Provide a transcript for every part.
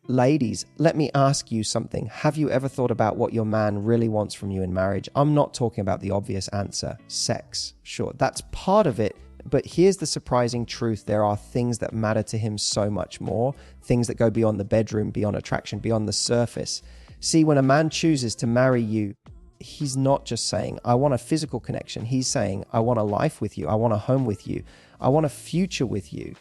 Ladies, let me ask you something. Have you ever thought about what your man really wants from you in marriage? I'm not talking about the obvious answer, sex. Sure, that's part of it. But here's the surprising truth. There are things that matter to him so much more, things that go beyond the bedroom, beyond attraction, beyond the surface. See, when a man chooses to marry you, he's not just saying, I want a physical connection. He's saying, I want a life with you. I want a home with you. I want a future with you.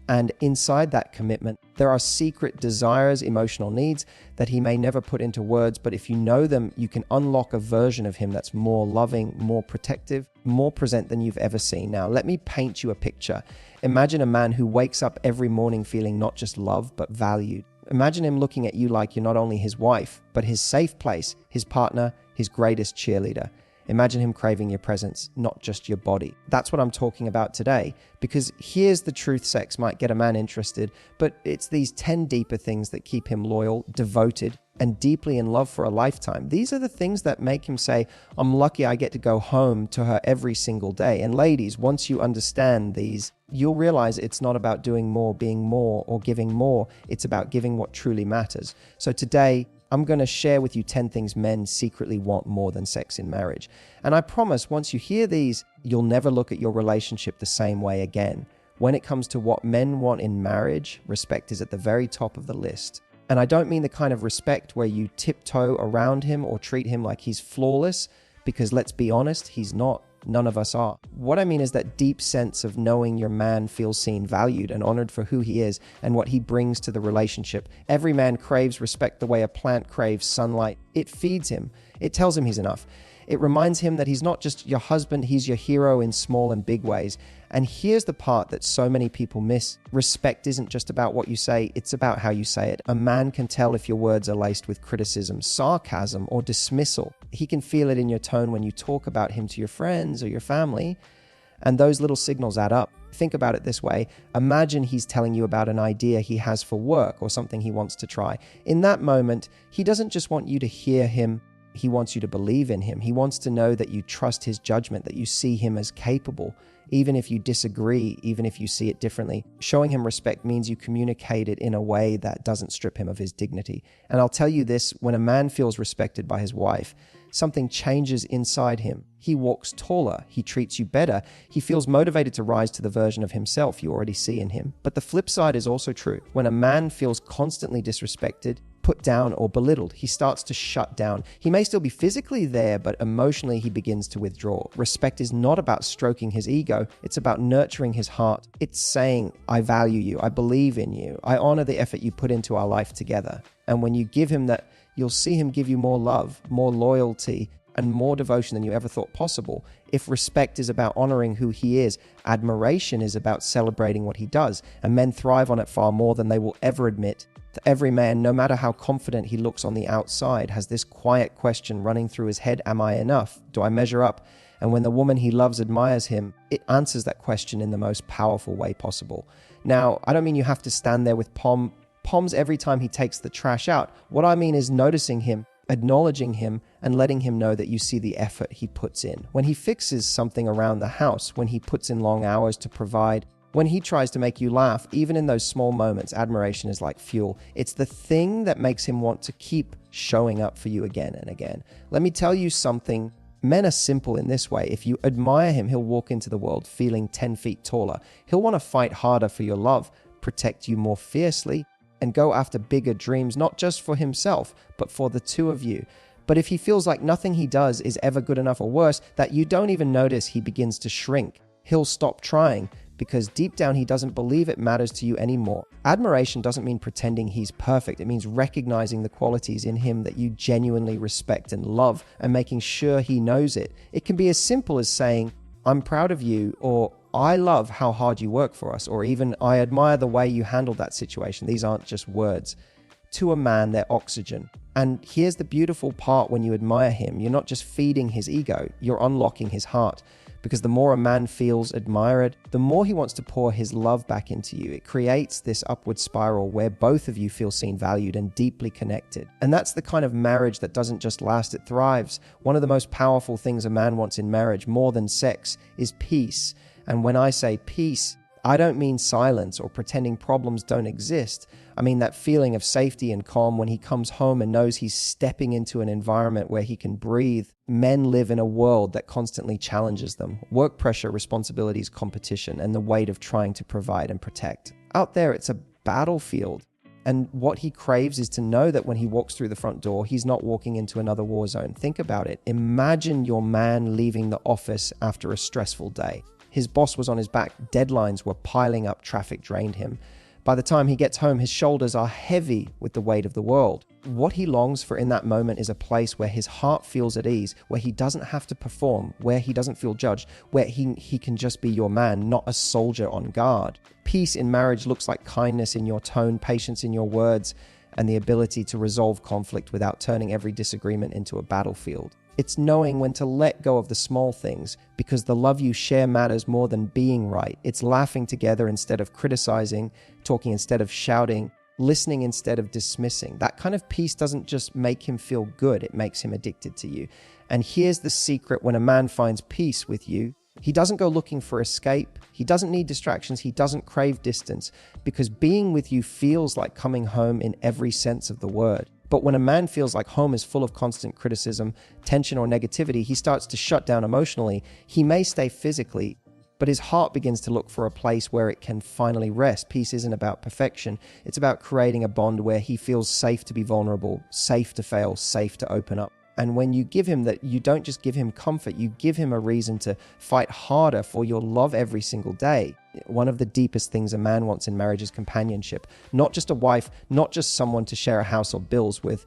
And inside that commitment, there are secret desires, emotional needs that he may never put into words. But if you know them, you can unlock a version of him that's more loving, more protective, more present than you've ever seen. Now, let me paint you a picture. Imagine a man who wakes up every morning feeling not just loved, but valued. Imagine him looking at you like you're not only his wife, but his safe place, his partner, his greatest cheerleader. Imagine him craving your presence, not just your body. That's what I'm talking about today, because here's the truth. Sex might get a man interested, but it's these 10 deeper things that keep him loyal, devoted, and deeply in love for a lifetime. These are the things that make him say, I'm lucky I get to go home to her every single day. And ladies, once you understand these, you'll realize it's not about doing more, being more, or giving more. It's about giving what truly matters. So today, I'm going to share with you 10 things men secretly want more than sex in marriage. And I promise once you hear these, you'll never look at your relationship the same way again. When it comes to what men want in marriage, respect is at the very top of the list. And I don't mean the kind of respect where you tiptoe around him or treat him like he's flawless, because let's be honest, he's not. None of us are. What I mean is that deep sense of knowing your man feels seen, valued, and honored for who he is and what he brings to the relationship. Every man craves respect the way a plant craves sunlight. It feeds him. It tells him he's enough. It reminds him that he's not just your husband, he's your hero in small and big ways. And here's the part that so many people miss. Respect isn't just about what you say, it's about how you say it. A man can tell if your words are laced with criticism, sarcasm, or dismissal. He can feel it in your tone when you talk about him to your friends or your family. And those little signals add up. Think about it this way. Imagine he's telling you about an idea he has for work or something he wants to try. In that moment, he doesn't just want you to hear him. He wants you to believe in him. He wants to know that you trust his judgment, that you see him as capable, even if you disagree, even if you see it differently. Showing him respect means you communicate it in a way that doesn't strip him of his dignity. And I'll tell you this, when a man feels respected by his wife, something changes inside him. He walks taller. He treats you better. He feels motivated to rise to the version of himself you already see in him. But the flip side is also true. When a man feels constantly disrespected, put down, or belittled, he starts to shut down. He may still be physically there, but emotionally he begins to withdraw. Respect is not about stroking his ego. It's about nurturing his heart. It's saying, I value you. I believe in you. I honor the effort you put into our life together. And when you give him that, you'll see him give you more love, more loyalty, and more devotion than you ever thought possible. If respect is about honoring who he is, admiration is about celebrating what he does. And men thrive on it far more than they will ever admit. Every man, no matter how confident he looks on the outside, has this quiet question running through his head, am I enough? Do I measure up? And when the woman he loves admires him, it answers that question in the most powerful way possible. Now, I don't mean you have to stand there with palms every time he takes the trash out. What I mean is noticing him, acknowledging him, and letting him know that you see the effort he puts in. When he fixes something around the house, when he puts in long hours to provide, when he tries to make you laugh, even in those small moments, admiration is like fuel. It's the thing that makes him want to keep showing up for you again and again. Let me tell you something. Men are simple in this way. If you admire him, he'll walk into the world feeling 10 feet taller. He'll want to fight harder for your love, protect you more fiercely, and go after bigger dreams, not just for himself, but for the two of you. But if he feels like nothing he does is ever good enough or worse, that you don't even notice, he begins to shrink. He'll stop trying, because deep down he doesn't believe it matters to you anymore. Admiration doesn't mean pretending he's perfect. It means recognizing the qualities in him that you genuinely respect and love and making sure he knows it. It can be as simple as saying, I'm proud of you, or I love how hard you work for us, or even I admire the way you handled that situation. These aren't just words. To a man, they're oxygen. And here's the beautiful part when you admire him. You're not just feeding his ego, you're unlocking his heart. Because the more a man feels admired, the more he wants to pour his love back into you. It creates this upward spiral where both of you feel seen, valued, and deeply connected. And that's the kind of marriage that doesn't just last, it thrives. One of the most powerful things a man wants in marriage, more than sex, is peace. And when I say peace, I don't mean silence or pretending problems don't exist. I mean that feeling of safety and calm when he comes home and knows he's stepping into an environment where he can breathe. Men live in a world that constantly challenges them. Work pressure, responsibilities, competition, and the weight of trying to provide and protect. Out there, it's a battlefield. And what he craves is to know that when he walks through the front door, he's not walking into another war zone. Think about it. Imagine your man leaving the office after a stressful day. His boss was on his back. Deadlines were piling up. Traffic drained him. By the time he gets home, his shoulders are heavy with the weight of the world. What he longs for in that moment is a place where his heart feels at ease, where he doesn't have to perform, where he doesn't feel judged, where he can just be your man, not a soldier on guard. Peace in marriage looks like kindness in your tone, patience in your words, and the ability to resolve conflict without turning every disagreement into a battlefield. It's knowing when to let go of the small things because the love you share matters more than being right. It's laughing together instead of criticizing, talking instead of shouting, listening instead of dismissing. That kind of peace doesn't just make him feel good, it makes him addicted to you. And here's the secret: when a man finds peace with you, he doesn't go looking for escape. He doesn't need distractions. He doesn't crave distance, because being with you feels like coming home in every sense of the word. But when a man feels like home is full of constant criticism, tension, or negativity, he starts to shut down emotionally. He may stay physically, but his heart begins to look for a place where it can finally rest. Peace isn't about perfection. It's about creating a bond where he feels safe to be vulnerable, safe to fail, safe to open up. And when you give him that, you don't just give him comfort, you give him a reason to fight harder for your love every single day. One of the deepest things a man wants in marriage is companionship. Not just a wife, not just someone to share a house or bills with,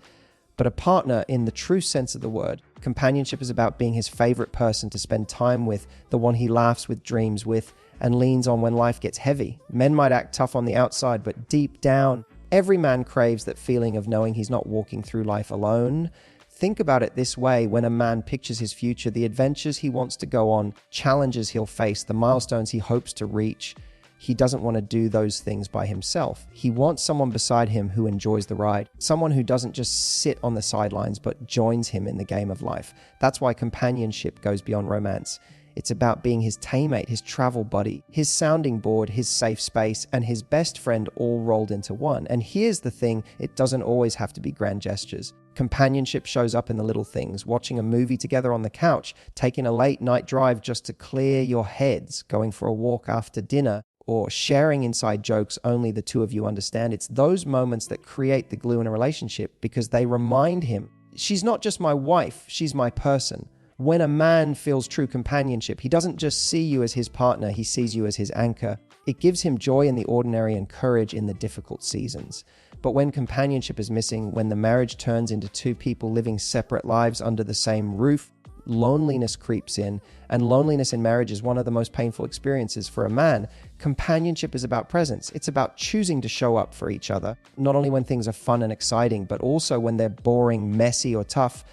but a partner in the true sense of the word. Companionship is about being his favorite person to spend time with, the one he laughs with, dreams with, and leans on when life gets heavy. Men might act tough on the outside, but deep down, every man craves that feeling of knowing he's not walking through life alone. Think about it this way: when a man pictures his future, the adventures he wants to go on, challenges he'll face, the milestones he hopes to reach, he doesn't want to do those things by himself. He wants someone beside him who enjoys the ride, someone who doesn't just sit on the sidelines but joins him in the game of life. That's why companionship goes beyond romance. It's about being his teammate, his travel buddy, his sounding board, his safe space, and his best friend all rolled into one. And here's the thing: it doesn't always have to be grand gestures. Companionship shows up in the little things: watching a movie together on the couch, taking a late night drive just to clear your heads, going for a walk after dinner, or sharing inside jokes only the two of you understand. It's those moments that create the glue in a relationship, because they remind him, she's not just my wife, she's my person. When a man feels true companionship, he doesn't just see you as his partner, he sees you as his anchor. It gives him joy in the ordinary and courage in the difficult seasons. But when companionship is missing, when the marriage turns into two people living separate lives under the same roof, loneliness creeps in, and loneliness in marriage is one of the most painful experiences for a man. Companionship is about presence. It's about choosing to show up for each other, not only when things are fun and exciting, but also when they're boring, messy, or tough.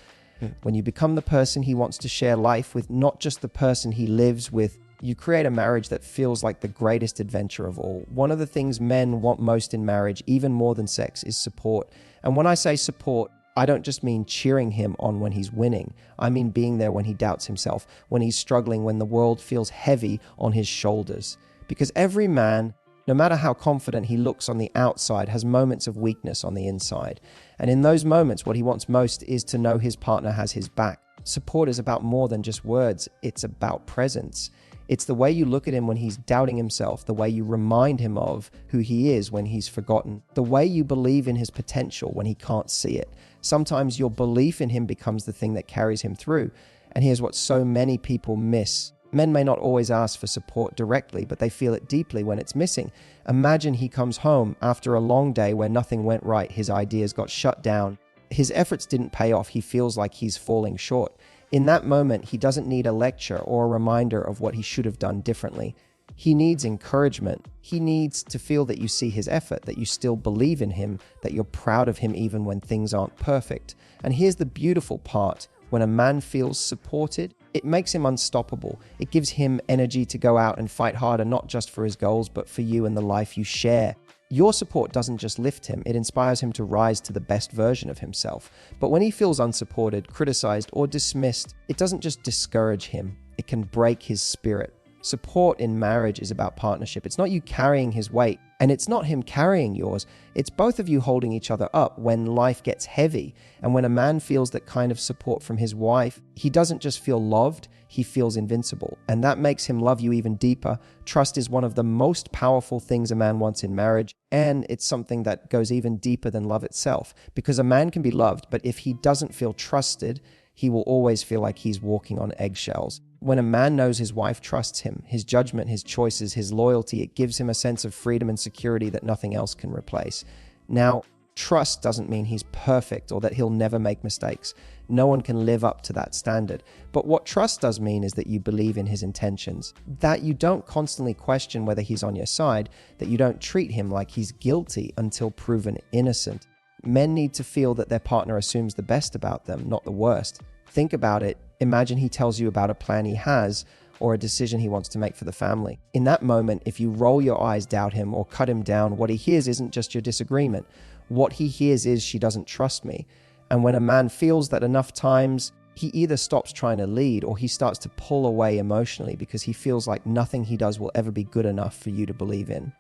When you become the person he wants to share life with, not just the person he lives with, you create a marriage that feels like the greatest adventure of all. One of the things men want most in marriage, even more than sex, is support. And when I say support, I don't just mean cheering him on when he's winning. I mean being there when he doubts himself, when he's struggling, when the world feels heavy on his shoulders. Because every man, no matter how confident he looks on the outside, has moments of weakness on the inside. And in those moments, what he wants most is to know his partner has his back. Support is about more than just words. It's about presence. It's the way you look at him when he's doubting himself, the way you remind him of who he is when he's forgotten, the way you believe in his potential when he can't see it. Sometimes your belief in him becomes the thing that carries him through. And here's what so many people miss. Men may not always ask for support directly, but they feel it deeply when it's missing. Imagine he comes home after a long day where nothing went right, his ideas got shut down, his efforts didn't pay off, he feels like he's falling short. In that moment, he doesn't need a lecture or a reminder of what he should have done differently. He needs encouragement. He needs to feel that you see his effort, that you still believe in him, that you're proud of him even when things aren't perfect. And here's the beautiful part: when a man feels supported, it makes him unstoppable. It gives him energy to go out and fight harder, not just for his goals, but for you and the life you share. Your support doesn't just lift him, it inspires him to rise to the best version of himself. But when he feels unsupported, criticized, or dismissed, it doesn't just discourage him, it can break his spirit. Support in marriage is about partnership. It's not you carrying his weight, and it's not him carrying yours. It's both of you holding each other up when life gets heavy. And when a man feels that kind of support from his wife, he doesn't just feel loved, he feels invincible. And that makes him love you even deeper. Trust is one of the most powerful things a man wants in marriage. And it's something that goes even deeper than love itself. Because a man can be loved, but if he doesn't feel trusted, he will always feel like he's walking on eggshells. When a man knows his wife trusts him, his judgment, his choices, his loyalty, it gives him a sense of freedom and security that nothing else can replace. Now, trust doesn't mean he's perfect or that he'll never make mistakes. No one can live up to that standard. But what trust does mean is that you believe in his intentions, that you don't constantly question whether he's on your side, that you don't treat him like he's guilty until proven innocent. Men need to feel that their partner assumes the best about them, not the worst. Think about it. Imagine he tells you about a plan he has or a decision he wants to make for the family. In that moment, if you roll your eyes, doubt him, or cut him down, what he hears isn't just your disagreement. What he hears is, she doesn't trust me. And when a man feels that enough times, he either stops trying to lead or he starts to pull away emotionally because he feels like nothing he does will ever be good enough for you to believe in.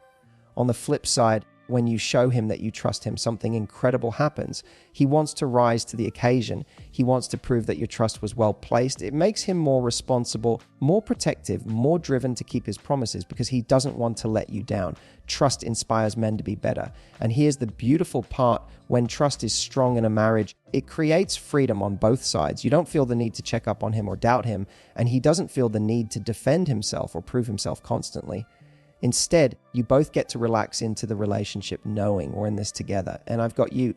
On the flip side, when you show him that you trust him, something incredible happens. He wants to rise to the occasion. He wants to prove that your trust was well placed. It makes him more responsible, more protective, more driven to keep his promises because he doesn't want to let you down. Trust inspires men to be better. And here's the beautiful part: when trust is strong in a marriage, it creates freedom on both sides. You don't feel the need to check up on him or doubt him, and he doesn't feel the need to defend himself or prove himself constantly. Instead, you both get to relax into the relationship knowing we're in this together. And I've got you.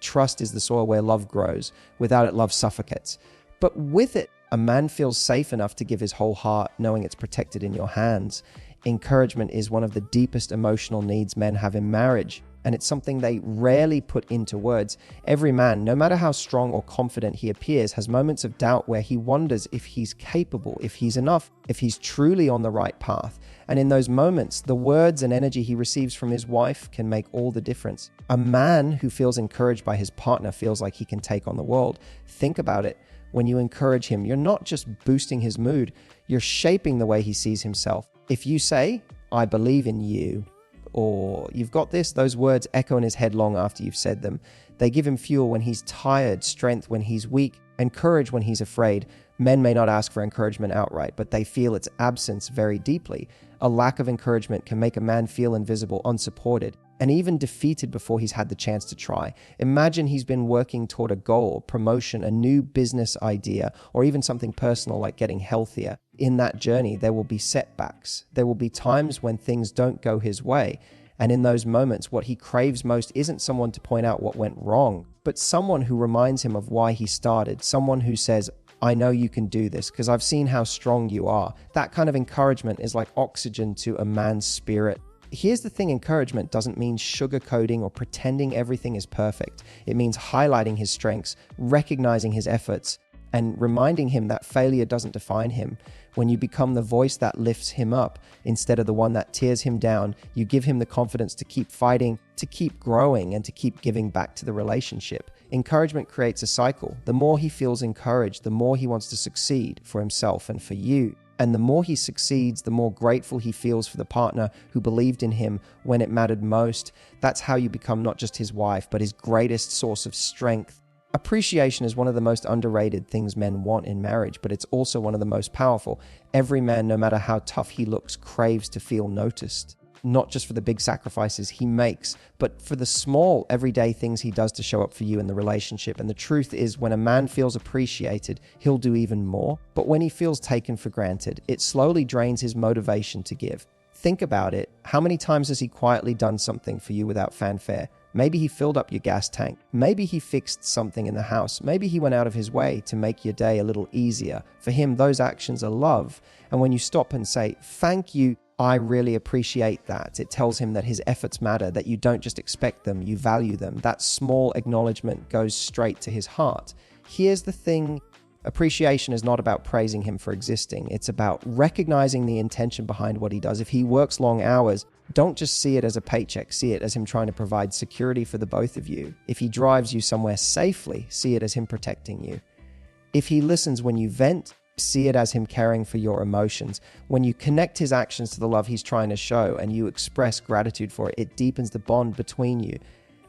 Trust is the soil where love grows. Without it, love suffocates. But with it, a man feels safe enough to give his whole heart, knowing it's protected in your hands. Encouragement is one of the deepest emotional needs men have in marriage, and it's something they rarely put into words. Every man, no matter how strong or confident he appears, has moments of doubt where he wonders if he's capable, if he's enough, if he's truly on the right path. And in those moments, the words and energy he receives from his wife can make all the difference. A man who feels encouraged by his partner feels like he can take on the world. Think about it. When you encourage him, you're not just boosting his mood, you're shaping the way he sees himself. If you say, "I believe in you," or "you've got this," those words echo in his head long after you've said them. They give him fuel when he's tired, strength when he's weak, and courage when he's afraid. Men may not ask for encouragement outright, but they feel its absence very deeply. A lack of encouragement can make a man feel invisible, unsupported, and even defeated before he's had the chance to try. Imagine he's been working toward a goal, promotion, a new business idea, or even something personal like getting healthier. In that journey, there will be setbacks. There will be times when things don't go his way. And in those moments, what he craves most isn't someone to point out what went wrong, but someone who reminds him of why he started. Someone who says, "I know you can do this because I've seen how strong you are." That kind of encouragement is like oxygen to a man's spirit. Here's the thing: encouragement doesn't mean sugarcoating or pretending everything is perfect. It means highlighting his strengths, recognizing his efforts, and reminding him that failure doesn't define him. When you become the voice that lifts him up instead of the one that tears him down, you give him the confidence to keep fighting, to keep growing, and to keep giving back to the relationship. Encouragement creates a cycle. The more he feels encouraged, the more he wants to succeed for himself and for you. And the more he succeeds, the more grateful he feels for the partner who believed in him when it mattered most. That's how you become not just his wife, but his greatest source of strength. Appreciation is one of the most underrated things men want in marriage, but it's also one of the most powerful. Every man, no matter how tough he looks, craves to feel noticed. Not just for the big sacrifices he makes, but for the small, everyday things he does to show up for you in the relationship. And the truth is, when a man feels appreciated, he'll do even more. But when he feels taken for granted, it slowly drains his motivation to give. Think about it. How many times has he quietly done something for you without fanfare? Maybe he filled up your gas tank. Maybe he fixed something in the house. Maybe he went out of his way to make your day a little easier. For him, those actions are love. And when you stop and say, "Thank you, I really appreciate that," it tells him that his efforts matter, that you don't just expect them, you value them. That small acknowledgement goes straight to his heart. Here's the thing. Appreciation is not about praising him for existing. It's about recognizing the intention behind what he does. If he works long hours, don't just see it as a paycheck. See it as him trying to provide security for the both of you. If he drives you somewhere safely, see it as him protecting you. If he listens when you vent, See it as him caring for your emotions. When you connect his actions to the love he's trying to show and you express gratitude for it, it deepens the bond between you.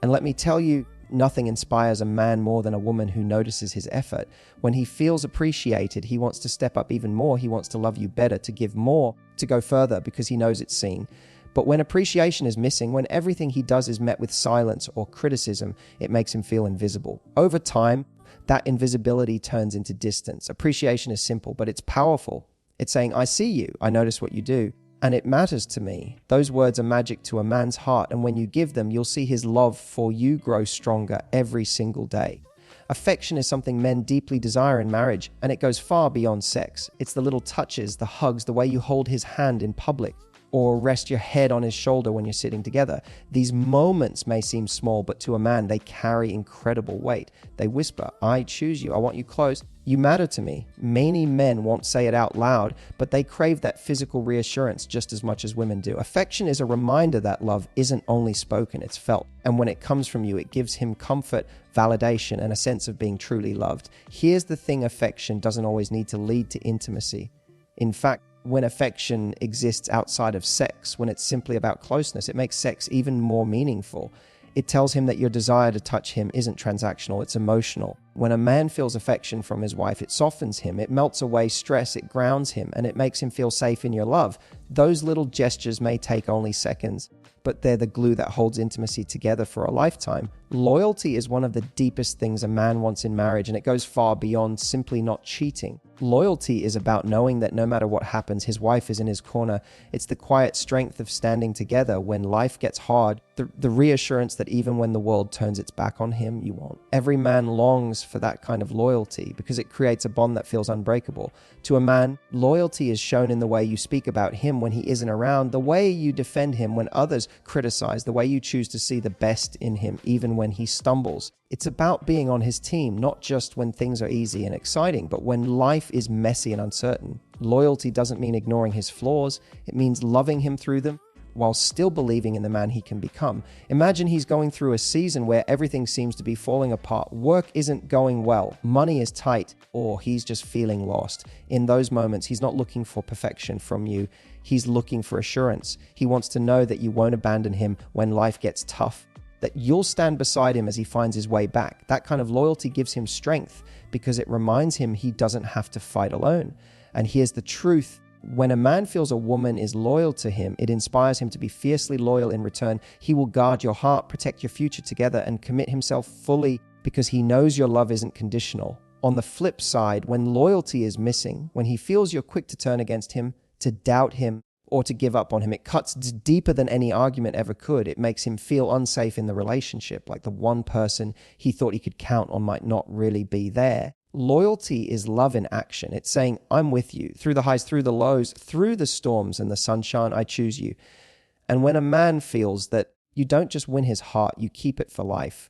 And let me tell you, nothing inspires a man more than a woman who notices his effort. When he feels appreciated, he wants to step up even more. He wants to love you better, to give more, to go further because he knows it's seen. But when appreciation is missing, when everything he does is met with silence or criticism, it makes him feel invisible. Over time, that invisibility turns into distance. Appreciation is simple, but it's powerful. It's saying, I see you, I notice what you do, and it matters to me. Those words are magic to a man's heart, and when you give them, you'll see his love for you grow stronger every single day. Affection is something men deeply desire in marriage, and it goes far beyond sex. It's the little touches, the hugs, the way you hold his hand in public, or rest your head on his shoulder when you're sitting together. These moments may seem small, but to a man, they carry incredible weight. They whisper, I choose you, I want you close, you matter to me. Many men won't say it out loud, but they crave that physical reassurance just as much as women do. Affection is a reminder that love isn't only spoken, it's felt. And when it comes from you, it gives him comfort, validation, and a sense of being truly loved. Here's the thing, affection doesn't always need to lead to intimacy. In fact, when affection exists outside of sex, when it's simply about closeness, it makes sex even more meaningful. It tells him that your desire to touch him isn't transactional, it's emotional. When a man feels affection from his wife, it softens him, it melts away stress, it grounds him, and it makes him feel safe in your love. Those little gestures may take only seconds, but they're the glue that holds intimacy together for a lifetime. Loyalty is one of the deepest things a man wants in marriage, and it goes far beyond simply not cheating. Loyalty is about knowing that no matter what happens, his wife is in his corner. It's the quiet strength of standing together when life gets hard, the reassurance that even when the world turns its back on him, you won't. Every man longs for that kind of loyalty because it creates a bond that feels unbreakable. To a man, loyalty is shown in the way you speak about him when he isn't around, the way you defend him when others criticize, the way you choose to see the best in him even when he stumbles. It's about being on his team, not just when things are easy and exciting, but when life is messy and uncertain. Loyalty doesn't mean ignoring his flaws. It means loving him through them while still believing in the man he can become. Imagine he's going through a season where everything seems to be falling apart. Work isn't going well. Money is tight, or he's just feeling lost. In those moments, he's not looking for perfection from you. He's looking for assurance. He wants to know that you won't abandon him when life gets tough, that you'll stand beside him as he finds his way back. That kind of loyalty gives him strength because it reminds him he doesn't have to fight alone. And here's the truth. When a man feels a woman is loyal to him, it inspires him to be fiercely loyal in return. He will guard your heart, protect your future together, and commit himself fully because he knows your love isn't conditional. On the flip side, when loyalty is missing, when he feels you're quick to turn against him, to doubt him, or to give up on him, it cuts deeper than any argument ever could. It makes him feel unsafe in the relationship, like the one person he thought he could count on might not really be there. Loyalty is love in action. It's saying, I'm with you, through the highs, through the lows, through the storms and the sunshine, I choose you. And when a man feels that you don't just win his heart, you keep it for life,